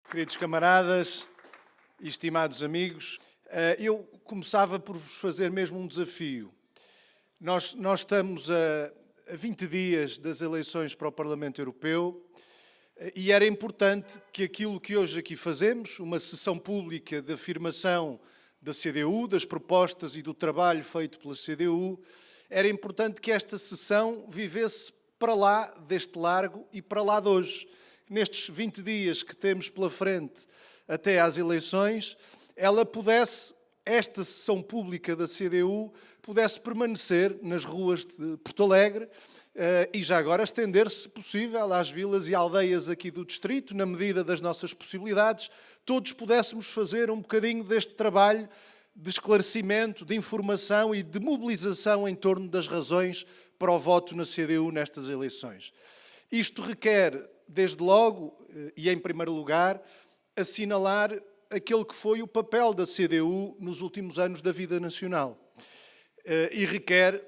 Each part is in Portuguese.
Queridos camaradas e estimados amigos, eu começava por vos fazer mesmo um desafio. Nós estamos a 20 dias das eleições para o Parlamento Europeu e era importante que aquilo que hoje aqui fazemos, uma sessão pública de afirmação da CDU, das propostas e do trabalho feito pela CDU, era importante que esta sessão vivesse para lá deste largo e para lá de hoje. Nestes 20 dias que temos pela frente até às eleições, esta sessão pública da CDU, pudesse permanecer nas ruas de Porto Alegre e já agora estender-se, se possível, às vilas e aldeias aqui do distrito, na medida das nossas possibilidades, todos pudéssemos fazer um bocadinho deste trabalho de esclarecimento, de informação e de mobilização em torno das razões para o voto na CDU nestas eleições. Isto requer, desde logo, e em primeiro lugar, assinalar aquele que foi o papel da CDU nos últimos anos da vida nacional. E requer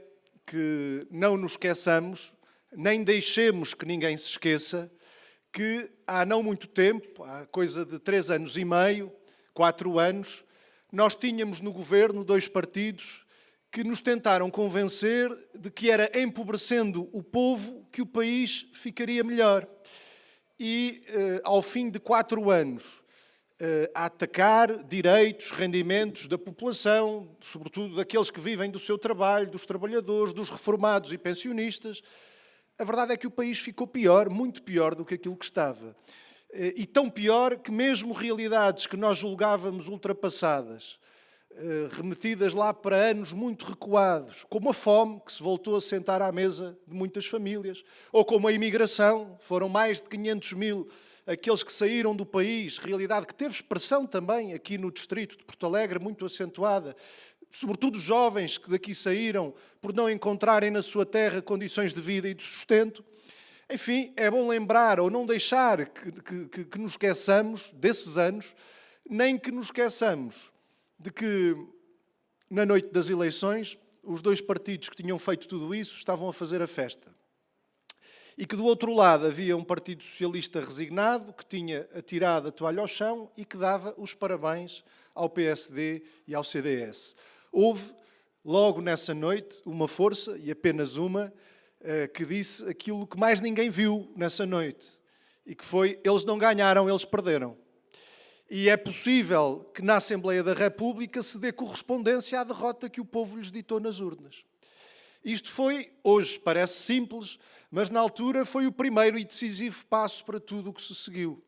que não nos esqueçamos, nem deixemos que ninguém se esqueça, que há não muito tempo, há coisa de 3 anos e meio, 4 anos, nós tínhamos no governo 2 partidos que nos tentaram convencer de que era empobrecendo o povo que o país ficaria melhor. E, ao fim de 4 anos, a atacar direitos, rendimentos da população, sobretudo daqueles que vivem do seu trabalho, dos trabalhadores, dos reformados e pensionistas, a verdade é que o país ficou pior, muito pior do que aquilo que estava. E tão pior que mesmo realidades que nós julgávamos ultrapassadas, remetidas lá para anos muito recuados, como a fome, que se voltou a sentar à mesa de muitas famílias, ou como a imigração, foram mais de 500 mil aqueles que saíram do país, realidade que teve expressão também aqui no distrito de Porto Alegre, muito acentuada, sobretudo os jovens que daqui saíram por não encontrarem na sua terra condições de vida e de sustento. Enfim, é bom lembrar ou não deixar que nos esqueçamos desses anos, nem que nos esqueçamos de que, na noite das eleições, os 2 partidos que tinham feito tudo isso estavam a fazer a festa. E que, do outro lado, havia um Partido Socialista resignado, que tinha atirado a toalha ao chão e que dava os parabéns ao PSD e ao CDS. Houve, logo nessa noite, uma força, e apenas uma, que disse aquilo que mais ninguém viu nessa noite. E que foi, eles não ganharam, eles perderam. E é possível que na Assembleia da República se dê correspondência à derrota que o povo lhes ditou nas urnas. Isto foi, hoje parece simples, mas na altura foi o primeiro e decisivo passo para tudo o que se seguiu.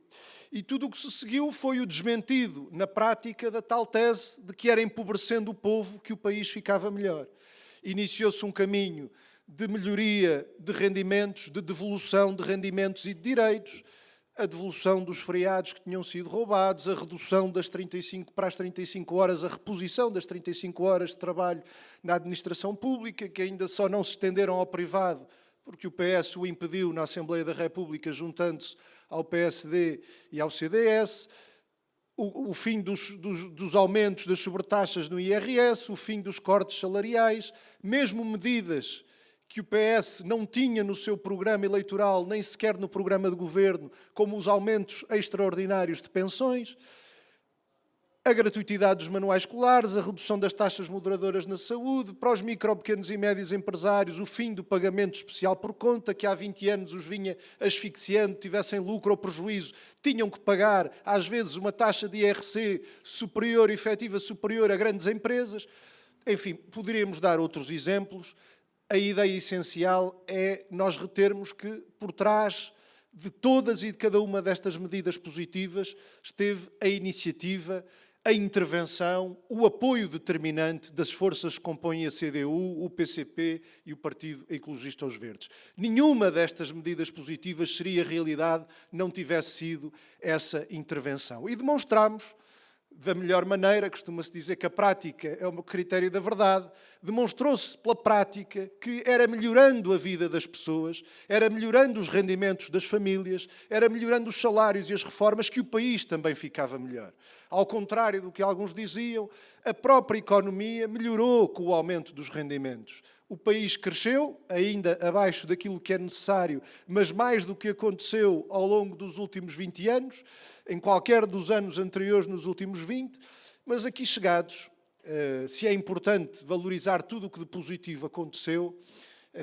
E tudo o que se seguiu foi o desmentido, na prática, da tal tese de que era empobrecendo o povo que o país ficava melhor. Iniciou-se um caminho de melhoria de rendimentos, de devolução de rendimentos e de direitos, a devolução dos feriados que tinham sido roubados, a redução das 35 para as 35 horas, a reposição das 35 horas de trabalho na administração pública, que ainda só não se estenderam ao privado, porque o PS o impediu na Assembleia da República, juntando-se ao PSD e ao CDS, o fim dos aumentos das sobretaxas no IRS, o fim dos cortes salariais, mesmo medidas que o PS não tinha no seu programa eleitoral, nem sequer no programa de governo, como os aumentos extraordinários de pensões, a gratuitidade dos manuais escolares, a redução das taxas moderadoras na saúde, para os micro, pequenos e médios empresários, o fim do pagamento especial por conta, que há 20 anos os vinha asfixiando, tivessem lucro ou prejuízo, tinham que pagar, às vezes, uma taxa de IRC superior, efetiva superior a grandes empresas. Enfim, poderíamos dar outros exemplos. A ideia essencial é nós retermos que, por trás de todas e de cada uma destas medidas positivas, esteve a iniciativa, a intervenção, o apoio determinante das forças que compõem a CDU, o PCP e o Partido Ecologista aos Verdes. Nenhuma destas medidas positivas seria realidade não tivesse sido essa intervenção. E demonstramos, da melhor maneira, costuma-se dizer que a prática é o critério da verdade, demonstrou-se pela prática que era melhorando a vida das pessoas, era melhorando os rendimentos das famílias, era melhorando os salários e as reformas que o país também ficava melhor. Ao contrário do que alguns diziam, a própria economia melhorou com o aumento dos rendimentos. O país cresceu, ainda abaixo daquilo que é necessário, mas mais do que aconteceu ao longo dos últimos 20 anos, em qualquer dos anos anteriores nos últimos 20, mas aqui chegados, se é importante valorizar tudo o que de positivo aconteceu,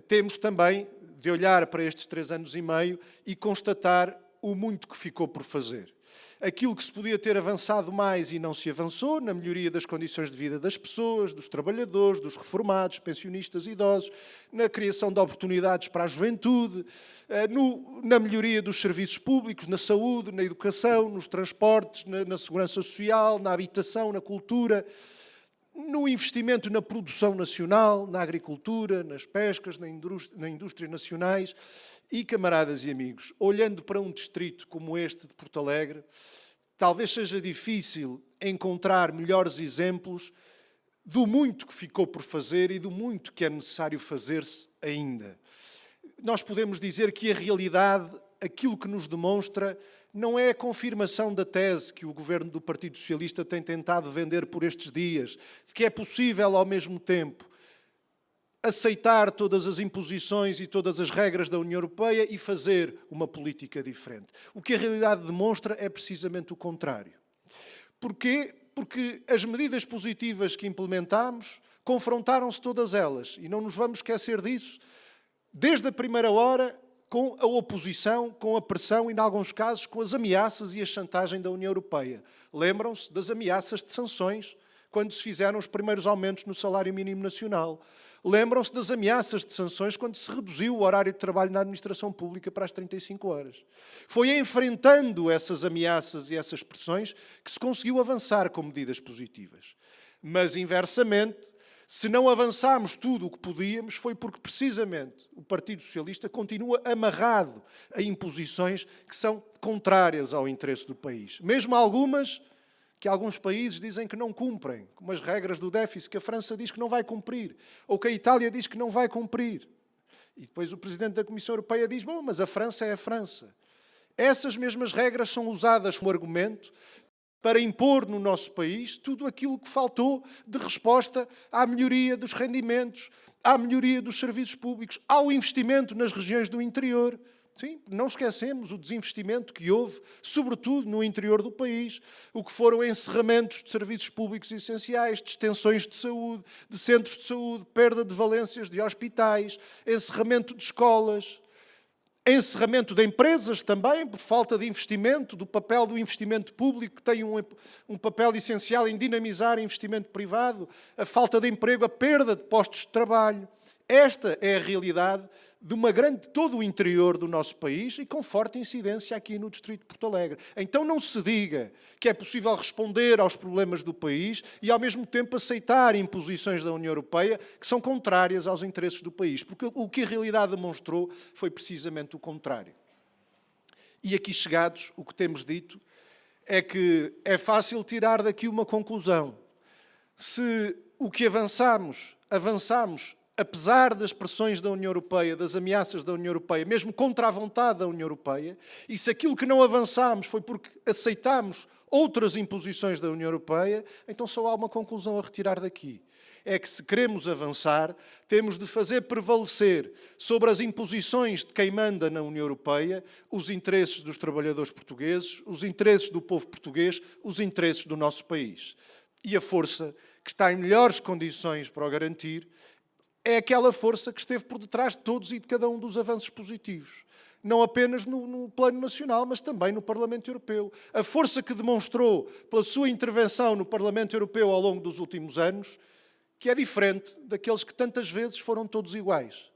temos também de olhar para estes 3 anos e meio e constatar o muito que ficou por fazer. Aquilo que se podia ter avançado mais e não se avançou, na melhoria das condições de vida das pessoas, dos trabalhadores, dos reformados, pensionistas e idosos, na criação de oportunidades para a juventude, na melhoria dos serviços públicos, na saúde, na educação, nos transportes, na segurança social, na habitação, na cultura, no investimento na produção nacional, na agricultura, nas pescas, na indústria nacionais. E, camaradas e amigos, olhando para um distrito como este de Porto Alegre, talvez seja difícil encontrar melhores exemplos do muito que ficou por fazer e do muito que é necessário fazer-se ainda. Nós podemos dizer que a realidade, aquilo que nos demonstra, não é a confirmação da tese que o governo do Partido Socialista tem tentado vender por estes dias, de que é possível, ao mesmo tempo, aceitar todas as imposições e todas as regras da União Europeia e fazer uma política diferente. O que a realidade demonstra é precisamente o contrário. Porquê? Porque as medidas positivas que implementámos confrontaram-se todas elas, e não nos vamos esquecer disso, desde a primeira hora, com a oposição, com a pressão e, em alguns casos, com as ameaças e a chantagem da União Europeia. Lembram-se das ameaças de sanções, quando se fizeram os primeiros aumentos no salário mínimo nacional. Lembram-se das ameaças de sanções quando se reduziu o horário de trabalho na administração pública para as 35 horas. Foi enfrentando essas ameaças e essas pressões que se conseguiu avançar com medidas positivas. Mas, inversamente, se não avançámos tudo o que podíamos, foi porque, precisamente, o Partido Socialista continua amarrado a imposições que são contrárias ao interesse do país. Mesmo algumas que alguns países dizem que não cumprem, como as regras do déficit, que a França diz que não vai cumprir, ou que a Itália diz que não vai cumprir. E depois o Presidente da Comissão Europeia diz, bom, mas a França é a França. Essas mesmas regras são usadas como argumento para impor no nosso país tudo aquilo que faltou de resposta à melhoria dos rendimentos, à melhoria dos serviços públicos, ao investimento nas regiões do interior. Sim, não esquecemos o desinvestimento que houve, sobretudo no interior do país, o que foram encerramentos de serviços públicos essenciais, de extensões de saúde, de centros de saúde, perda de valências de hospitais, encerramento de escolas, encerramento de empresas também, por falta de investimento, do papel do investimento público, que tem um papel essencial em dinamizar o investimento privado, a falta de emprego, a perda de postos de trabalho. Esta é a realidade de todo o interior do nosso país e com forte incidência aqui no Distrito de Porto Alegre. Então não se diga que é possível responder aos problemas do país e, ao mesmo tempo, aceitar imposições da União Europeia que são contrárias aos interesses do país, porque o que a realidade demonstrou foi precisamente o contrário. E aqui chegados, o que temos dito é que é fácil tirar daqui uma conclusão. Se o que avançamos apesar das pressões da União Europeia, das ameaças da União Europeia, mesmo contra a vontade da União Europeia, e se aquilo que não avançámos foi porque aceitámos outras imposições da União Europeia, então só há uma conclusão a retirar daqui. É que se queremos avançar, temos de fazer prevalecer sobre as imposições de quem manda na União Europeia os interesses dos trabalhadores portugueses, os interesses do povo português, os interesses do nosso país. E a força que está em melhores condições para o garantir é aquela força que esteve por detrás de todos e de cada um dos avanços positivos. Não apenas no plano nacional, mas também no Parlamento Europeu. A força que demonstrou, pela sua intervenção no Parlamento Europeu ao longo dos últimos anos, que é diferente daqueles que tantas vezes foram todos iguais.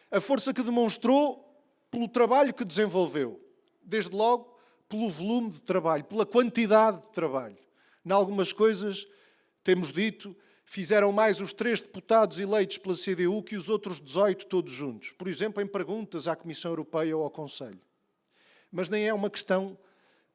A força que demonstrou pelo trabalho que desenvolveu. Desde logo, pelo volume de trabalho, pela quantidade de trabalho. Em algumas coisas, temos dito, fizeram mais os 3 deputados eleitos pela CDU que os outros 18 todos juntos. Por exemplo, em perguntas à Comissão Europeia ou ao Conselho. Mas nem é uma questão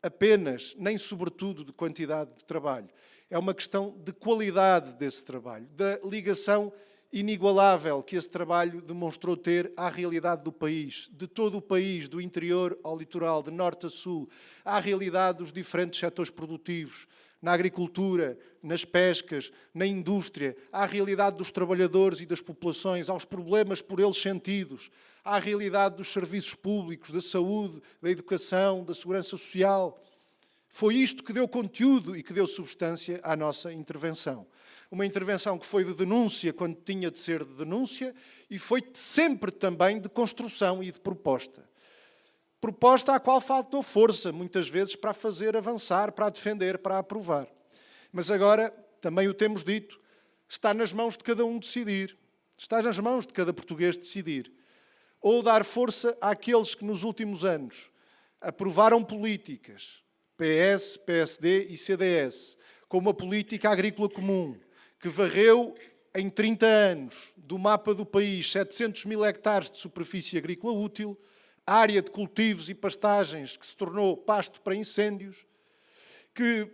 apenas, nem sobretudo, de quantidade de trabalho. É uma questão de qualidade desse trabalho, da ligação inigualável que esse trabalho demonstrou ter à realidade do país, de todo o país, do interior ao litoral, de norte a sul, à realidade dos diferentes setores produtivos, na agricultura, nas pescas, na indústria, à realidade dos trabalhadores e das populações, aos problemas por eles sentidos, à realidade dos serviços públicos, da saúde, da educação, da segurança social. Foi isto que deu conteúdo e que deu substância à nossa intervenção. Uma intervenção que foi de denúncia quando tinha de ser de denúncia e foi sempre também de construção e de proposta. Proposta à qual faltou força, muitas vezes, para a fazer avançar, para a defender, para a aprovar. Mas agora, também o temos dito, está nas mãos de cada um decidir. Está nas mãos de cada português decidir. Ou dar força àqueles que nos últimos anos aprovaram políticas, PS, PSD e CDS, como a política agrícola comum, que varreu em 30 anos do mapa do país 700 mil hectares de superfície agrícola útil, área de cultivos e pastagens que se tornou pasto para incêndios, que,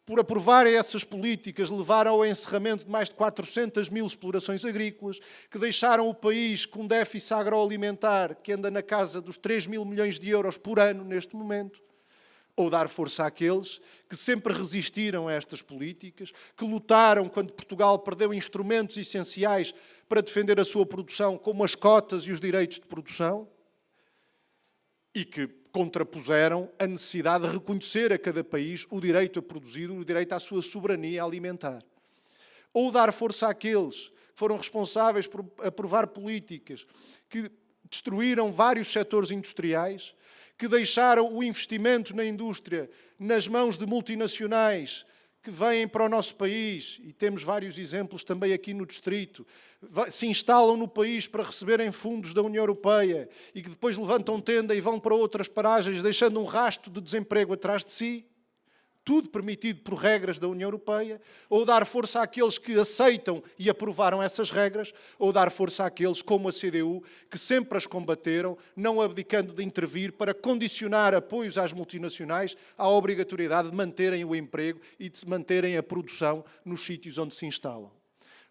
por aprovarem essas políticas, levaram ao encerramento de mais de 400 mil explorações agrícolas, que deixaram o país com um déficit agroalimentar que anda na casa dos 3 mil milhões de euros por ano neste momento. Ou dar força àqueles que sempre resistiram a estas políticas, que lutaram quando Portugal perdeu instrumentos essenciais para defender a sua produção, como as cotas e os direitos de produção, e que contrapuseram a necessidade de reconhecer a cada país o direito a produzir, o direito à sua soberania alimentar. Ou dar força àqueles que foram responsáveis por aprovar políticas que destruíram vários setores industriais, que deixaram o investimento na indústria nas mãos de multinacionais que vêm para o nosso país, e temos vários exemplos também aqui no distrito, se instalam no país para receberem fundos da União Europeia e que depois levantam tenda e vão para outras paragens, deixando um rastro de desemprego atrás de si, tudo permitido por regras da União Europeia, ou dar força àqueles que aceitam e aprovaram essas regras, ou dar força àqueles, como a CDU, que sempre as combateram, não abdicando de intervir para condicionar apoios às multinacionais à obrigatoriedade de manterem o emprego e de manterem a produção nos sítios onde se instalam.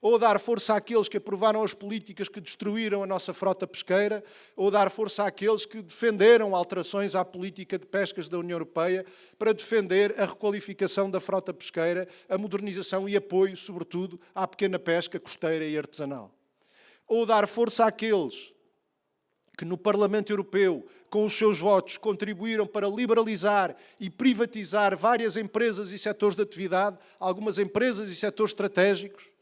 Ou dar força àqueles que aprovaram as políticas que destruíram a nossa frota pesqueira, ou dar força àqueles que defenderam alterações à política de pescas da União Europeia para defender a requalificação da frota pesqueira, a modernização e apoio, sobretudo, à pequena pesca costeira e artesanal. Ou dar força àqueles que no Parlamento Europeu, com os seus votos, contribuíram para liberalizar e privatizar várias empresas e setores de atividade, algumas empresas e setores estratégicos,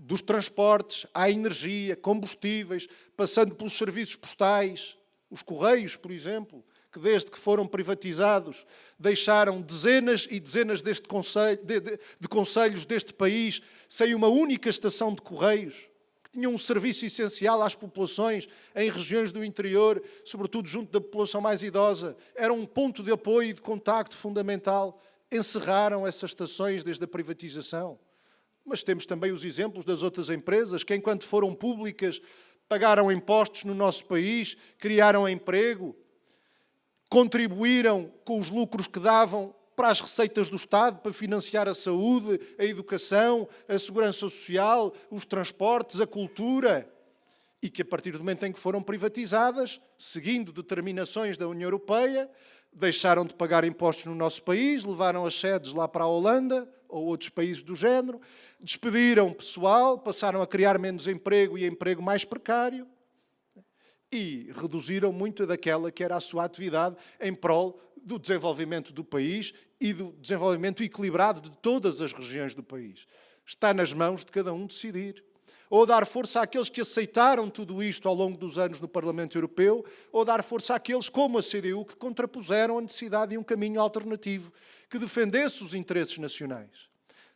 dos transportes à energia, combustíveis, passando pelos serviços postais, os Correios, por exemplo, que desde que foram privatizados deixaram dezenas e dezenas de concelhos deste país sem uma única estação de Correios, que tinham um serviço essencial às populações em regiões do interior, sobretudo junto da população mais idosa. Era um ponto de apoio e de contacto fundamental. Encerraram essas estações desde a privatização. Mas temos também os exemplos das outras empresas que, enquanto foram públicas, pagaram impostos no nosso país, criaram emprego, contribuíram com os lucros que davam para as receitas do Estado, para financiar a saúde, a educação, a segurança social, os transportes, a cultura, e que, a partir do momento em que foram privatizadas, seguindo determinações da União Europeia, deixaram de pagar impostos no nosso país, levaram as sedes lá para a Holanda ou outros países do género, despediram pessoal, passaram a criar menos emprego e emprego mais precário e reduziram muito daquela que era a sua atividade em prol do desenvolvimento do país e do desenvolvimento equilibrado de todas as regiões do país. Está nas mãos de cada um decidir. Ou dar força àqueles que aceitaram tudo isto ao longo dos anos no Parlamento Europeu, ou dar força àqueles, como a CDU, que contrapuseram a necessidade de um caminho alternativo, que defendesse os interesses nacionais.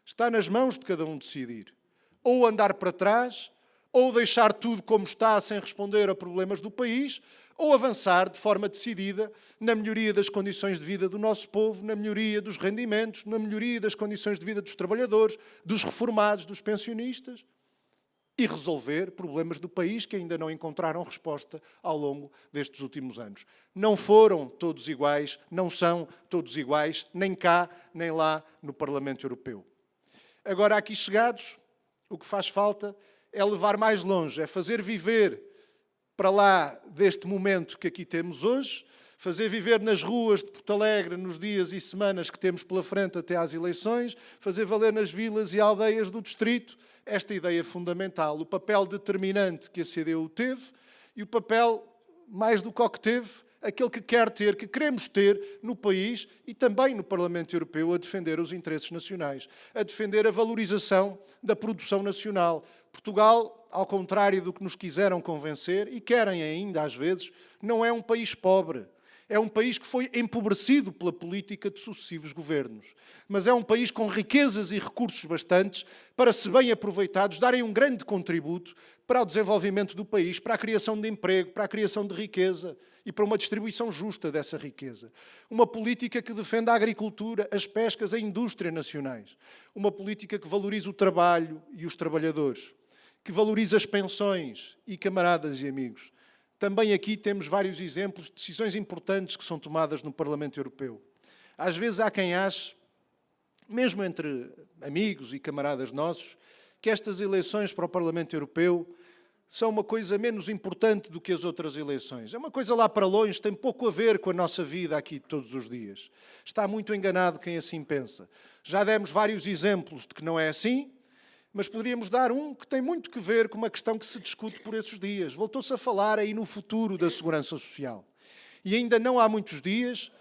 Está nas mãos de cada um decidir. Ou andar para trás, ou deixar tudo como está, sem responder a problemas do país, ou avançar de forma decidida na melhoria das condições de vida do nosso povo, na melhoria dos rendimentos, na melhoria das condições de vida dos trabalhadores, dos reformados, dos pensionistas. e resolver problemas do país que ainda não encontraram resposta ao longo destes últimos anos. Não foram todos iguais, não são todos iguais, nem cá, nem lá no Parlamento Europeu. Agora, aqui chegados, o que faz falta é levar mais longe, é fazer viver para lá deste momento que aqui temos hoje, fazer viver nas ruas de Porto Alegre nos dias e semanas que temos pela frente até às eleições, fazer valer nas vilas e aldeias do distrito esta ideia fundamental, o papel determinante que a CDU teve e o papel, mais do que o que teve, aquele que quer ter, que queremos ter no país e também no Parlamento Europeu, a defender os interesses nacionais, a defender a valorização da produção nacional. Portugal, ao contrário do que nos quiseram convencer, e querem ainda às vezes, não é um país pobre. É um país que foi empobrecido pela política de sucessivos governos. Mas é um país com riquezas e recursos bastantes para, se bem aproveitados, darem um grande contributo para o desenvolvimento do país, para a criação de emprego, para a criação de riqueza e para uma distribuição justa dessa riqueza. Uma política que defenda a agricultura, as pescas, a indústria nacionais. Uma política que valorize o trabalho e os trabalhadores. Que valorize as pensões e, camaradas e amigos, também aqui temos vários exemplos de decisões importantes que são tomadas no Parlamento Europeu. Às vezes há quem ache, mesmo entre amigos e camaradas nossos, que estas eleições para o Parlamento Europeu são uma coisa menos importante do que as outras eleições. É uma coisa lá para longe, tem pouco a ver com a nossa vida aqui todos os dias. Está muito enganado quem assim pensa. Já demos vários exemplos de que não é assim, mas poderíamos dar um que tem muito que ver com uma questão que se discute por esses dias. Voltou-se a falar aí no futuro da segurança social. E ainda não há muitos dias,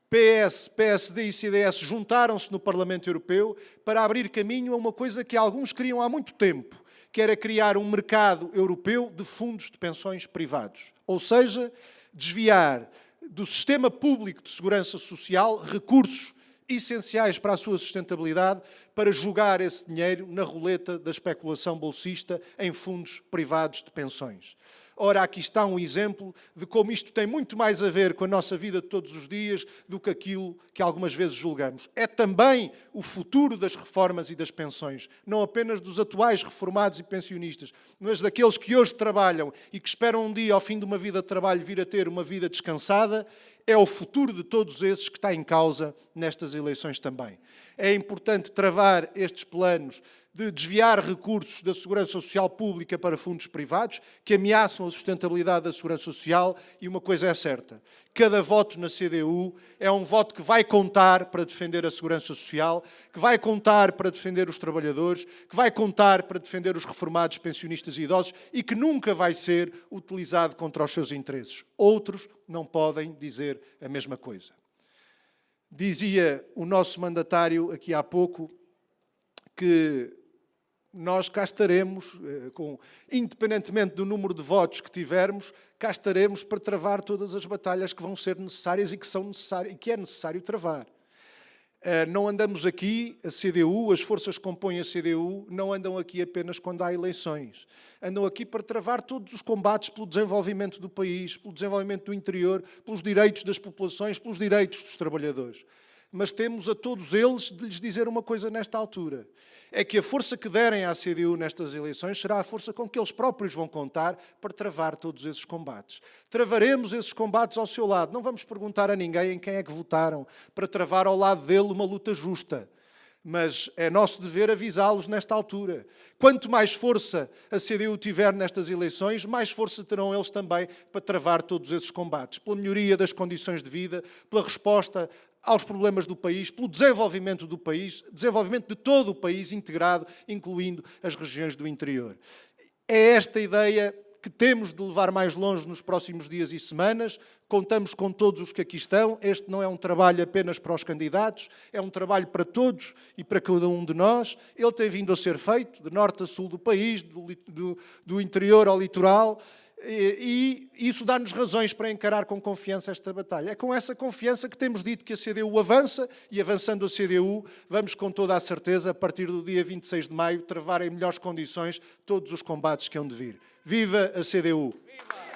PS, PSD e CDS juntaram-se no Parlamento Europeu para abrir caminho a uma coisa que alguns queriam há muito tempo, que era criar um mercado europeu de fundos de pensões privados. Ou seja, desviar do sistema público de segurança social recursos essenciais para a sua sustentabilidade, para jogar esse dinheiro na roleta da especulação bolsista em fundos privados de pensões. Ora, aqui está um exemplo de como isto tem muito mais a ver com a nossa vida de todos os dias do que aquilo que algumas vezes julgamos. É também o futuro das reformas e das pensões, não apenas dos atuais reformados e pensionistas, mas daqueles que hoje trabalham e que esperam um dia, ao fim de uma vida de trabalho, vir a ter uma vida descansada. É o futuro de todos esses que está em causa nestas eleições também. É importante travar estes planos de desviar recursos da segurança social pública para fundos privados que ameaçam a sustentabilidade da segurança social e uma coisa é certa, cada voto na CDU é um voto que vai contar para defender a segurança social, que vai contar para defender os trabalhadores, que vai contar para defender os reformados, pensionistas e idosos e que nunca vai ser utilizado contra os seus interesses. Outros não podem dizer a mesma coisa. Dizia o nosso mandatário aqui há pouco que nós cá estaremos, independentemente do número de votos que tivermos, cá estaremos para travar todas as batalhas que vão ser necessárias e que são necessárias, e que é necessário travar. Não andamos aqui, a CDU, as forças que compõem a CDU, não andam aqui apenas quando há eleições. Andam aqui para travar todos os combates pelo desenvolvimento do país, pelo desenvolvimento do interior, pelos direitos das populações, pelos direitos dos trabalhadores. Mas temos a todos eles de lhes dizer uma coisa nesta altura. É que a força que derem à CDU nestas eleições será a força com que eles próprios vão contar para travar todos esses combates. Travaremos esses combates ao seu lado. Não vamos perguntar a ninguém em quem é que votaram para travar ao lado dele uma luta justa. Mas é nosso dever avisá-los nesta altura. Quanto mais força a CDU tiver nestas eleições, mais força terão eles também para travar todos esses combates. Pela melhoria das condições de vida, pela resposta aos problemas do país, pelo desenvolvimento do país, desenvolvimento de todo o país integrado, incluindo as regiões do interior. É esta ideia que temos de levar mais longe nos próximos dias e semanas. Contamos com todos os que aqui estão. Este não é um trabalho apenas para os candidatos, é um trabalho para todos e para cada um de nós. Ele tem vindo a ser feito de norte a sul do país, do interior ao litoral, e isso dá-nos razões para encarar com confiança esta batalha. É com essa confiança que temos dito que a CDU avança, e avançando a CDU, vamos com toda a certeza, a partir do dia 26 de maio, travar em melhores condições todos os combates que hão de vir. Viva a CDU! Viva!